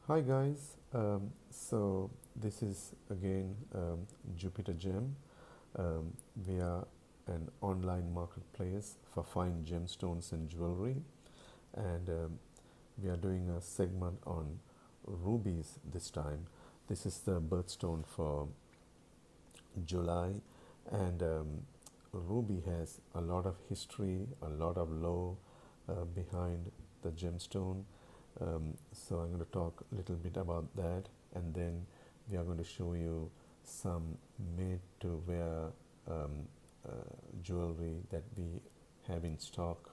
Hi guys, so this is again JupiterGem. We are an online marketplace for fine gemstones and jewelry, and we are doing a segment on rubies this time. This is the birthstone for July, and ruby has a lot of history, a lot of lore behind the gemstone. So I'm going to talk a little bit about that, and then we are going to show you some made to wear um, uh, jewelry that we have in stock,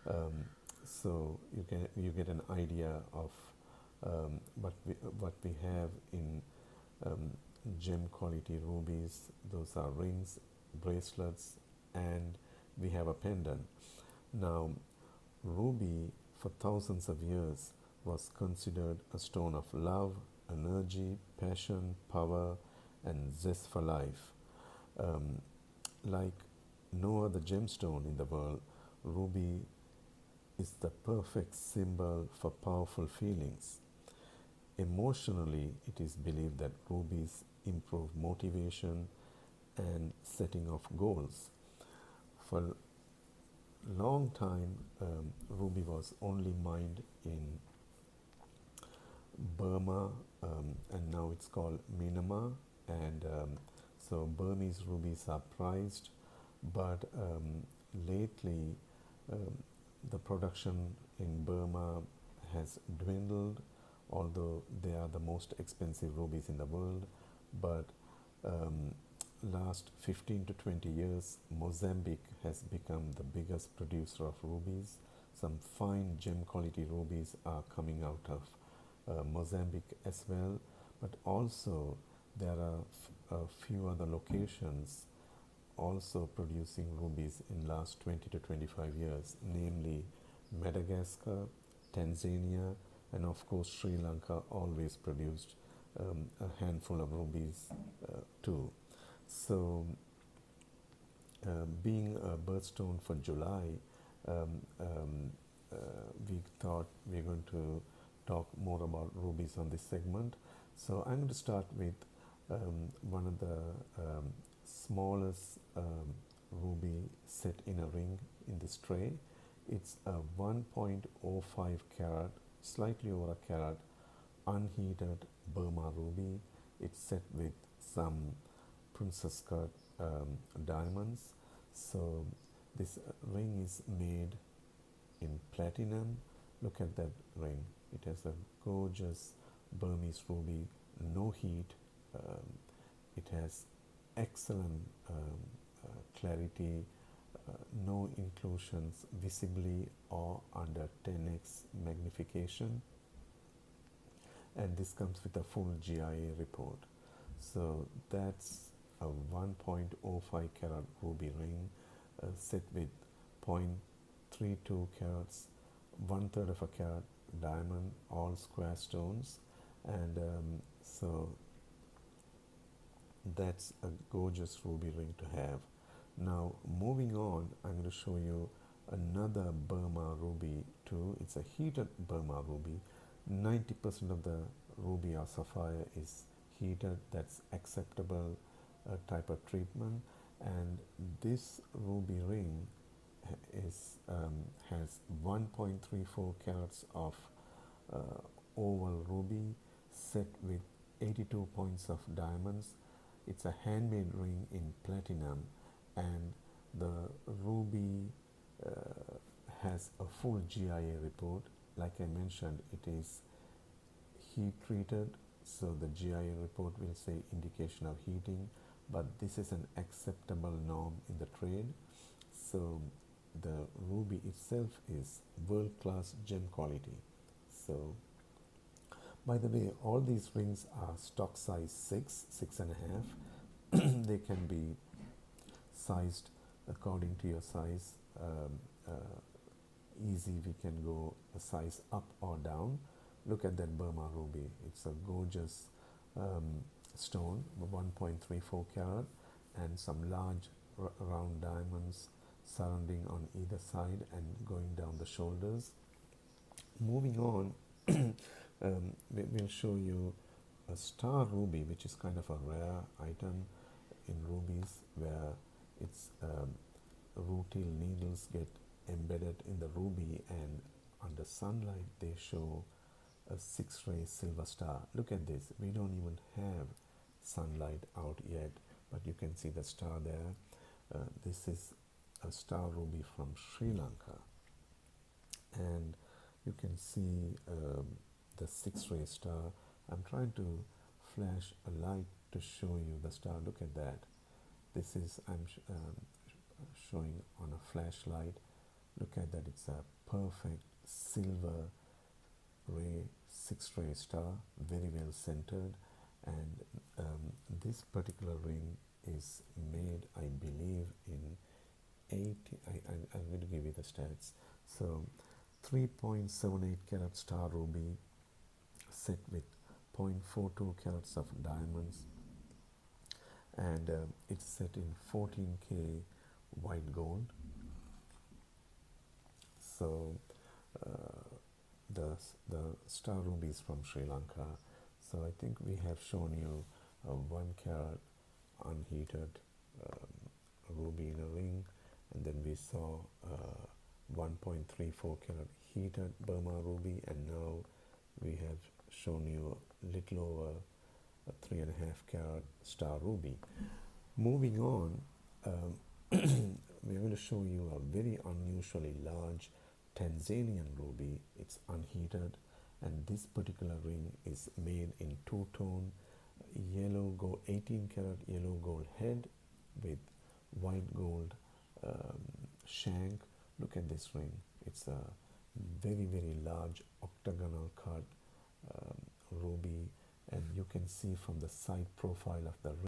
um, so you get an idea of what we have in um, gem quality rubies. Those are rings, bracelets, and we have a pendant. Now, ruby for thousands of years was considered a stone of love, energy, passion, power, and zest for life. Um, like no other gemstone in the world, ruby is the perfect symbol for powerful feelings. Emotionally, it is believed that rubies improve motivation and setting of goals. For a long time, ruby was only mined in Burma, and now it's called Myanmar. And so Burmese rubies are prized, but lately um, the production in Burma has dwindled, although they are the most expensive rubies in the world. But um, last 15 to 20 years, Mozambique has become the biggest producer of rubies. Some fine gem quality rubies are coming out of Mozambique as well, but also there are a few other locations also producing rubies in last 20 to 25 years, namely Madagascar, Tanzania, and of course Sri Lanka always produced a handful of rubies too. So, being a birthstone for July, um, um, uh, we thought we're going to talk more about rubies on this segment. So I'm going to start with one of the smallest ruby set in a ring in this tray. It's a 1.05 carat, slightly over a carat, unheated Burma ruby. It's set with some princess cut diamonds. So this ring is made in platinum. Look at that ring. It has a gorgeous Burmese ruby, no heat. Um, it has excellent clarity, no inclusions visibly or under 10x magnification, and this comes with a full GIA report. So that's a 1.05 carat ruby ring set with 0.32 carats, one third of a carat diamond, all square stones, and so that's a gorgeous ruby ring to have. Now, moving on, I'm going to show you another Burma ruby too. It's a heated Burma ruby. 90% of the ruby or sapphire is heated. That's acceptable type of treatment. And this ruby ring has 1.34 carats of oval ruby set with 82 points of diamonds. It's a handmade ring in platinum, and the ruby has a full GIA report. Like I mentioned, it is heat treated, so the GIA report will say indication of heating, but this is an acceptable norm in the trade. So the ruby itself is world-class gem quality. So, by the way, all these rings are stock size 6 and a half. They can be sized according to your size. Easy, we can go a size up or down. Look at that Burma ruby. It's a gorgeous stone, 1.34 carat, and some large round diamonds surrounding on either side and going down the shoulders. Moving on, We'll show you a star ruby, which is kind of a rare item in rubies, where its rutile needles get embedded in the ruby, and under sunlight they show a six-ray silver star. Look at this. We don't even have sunlight out yet, but you can see the star there. This is a star ruby from Sri Lanka, and you can see the six-ray star. I'm trying to flash a light to show you the star. Look at that. This is showing on a flashlight. Look at that. It's a perfect silver ray, six-ray star, very well centered, and this particular ring is made, I believe, in 80. I'm going to give you the stats. So 3.78 carat star ruby set with 0.42 carats of diamonds, and it's set in 14K white gold. So the star rubies from Sri Lanka. So I think we have shown you a 1 carat unheated ruby in a ring, and then we saw 1.34 carat heated Burma ruby, and now we have shown you a little over a 3.5 carat star ruby. Moving on, we're going to show you a very unusually large Tanzanian ruby. It's unheated, and this particular ring is made in two-tone yellow gold, 18 karat yellow gold head with white gold shank. Look at this ring. It's a very, very large octagonal cut ruby, and you can see from the side profile of the ring